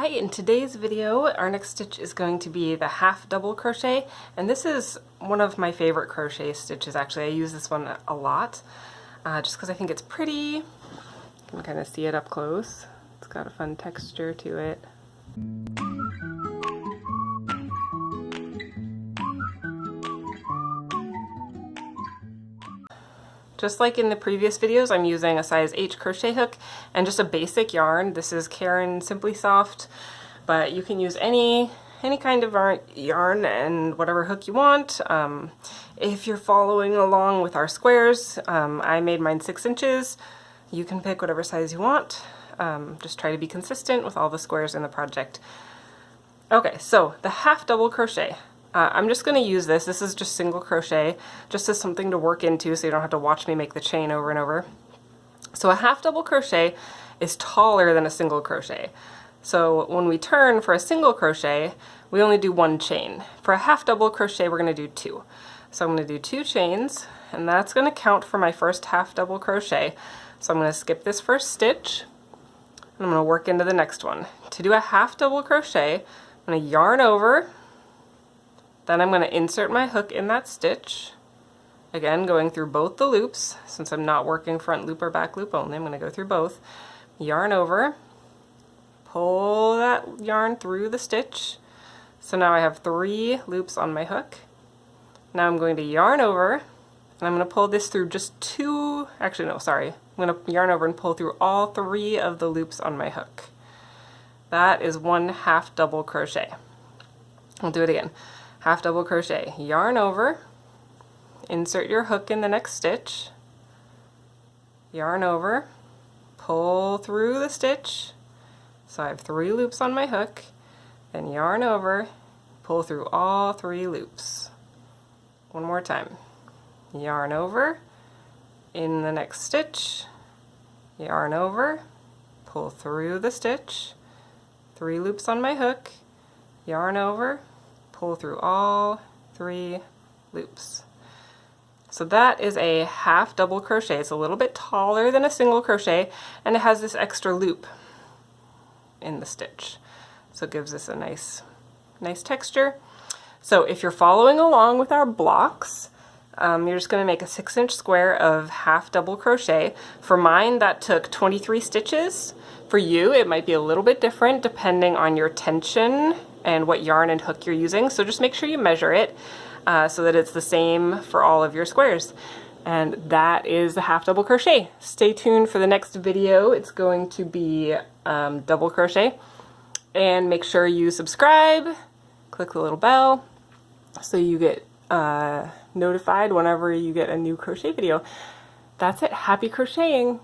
Hi, in today's video our next stitch is going to be the half double crochet, and this is one of my favorite crochet stitches actually. I use this one a lot just because I think it's pretty. You can kind of see it up close. It's got a fun texture to it. Just like in the previous videos, I'm using a size H crochet hook and just a basic yarn. This is Caron Simply Soft, but you can use any kind of yarn and whatever hook you want. If you're following along with our squares, I made mine 6 inches. You can pick whatever size you want. Just try to be consistent with all the squares in the project. Okay, so the half double crochet. I'm just going to use this. This is just single crochet, just as something to work into so you don't have to watch me make the chain over and over. So a half double crochet is taller than a single crochet. So when we turn for a single crochet, we only do 1 chain. For a half double crochet, we're going to do 2. So I'm going to do 2 chains, and that's going to count for my first half double crochet. So I'm going to skip this first stitch, and I'm going to work into the next one. To do a half double crochet, I'm going to yarn over. Then I'm going to insert my hook in that stitch, again going through both the loops. Since I'm not working front loop or back loop only, I'm going to go through both. Yarn over, pull that yarn through the stitch. So now I have 3 loops on my hook. Now I'm going to yarn over, and I'm going to pull this through just 2, actually no, sorry. I'm going to yarn over and pull through all 3 of the loops on my hook. That is 1 half double crochet. I'll do it again. Half double crochet, yarn over, insert your hook in the next stitch, yarn over, pull through the stitch, so I have 3 loops on my hook, then yarn over, pull through all 3 loops. One more time. Yarn over, in the next stitch, yarn over, pull through the stitch, 3 loops on my hook, yarn over, pull through all 3 loops. So that is a half double crochet. It's a little bit taller than a single crochet, and it has this extra loop in the stitch. So it gives us a nice texture. So if you're following along with our blocks, you're just going to make a 6-inch square of half double crochet. For mine, that took 23 stitches. For you, it might be a little bit different depending on your tension and what yarn and hook you're using. So just make sure you measure it so that it's the same for all of your squares. And that is the half double crochet. Stay tuned for the next video. It's going to be double crochet. And make sure you subscribe, click the little bell so you get notified whenever you get a new crochet video. That's it. Happy crocheting!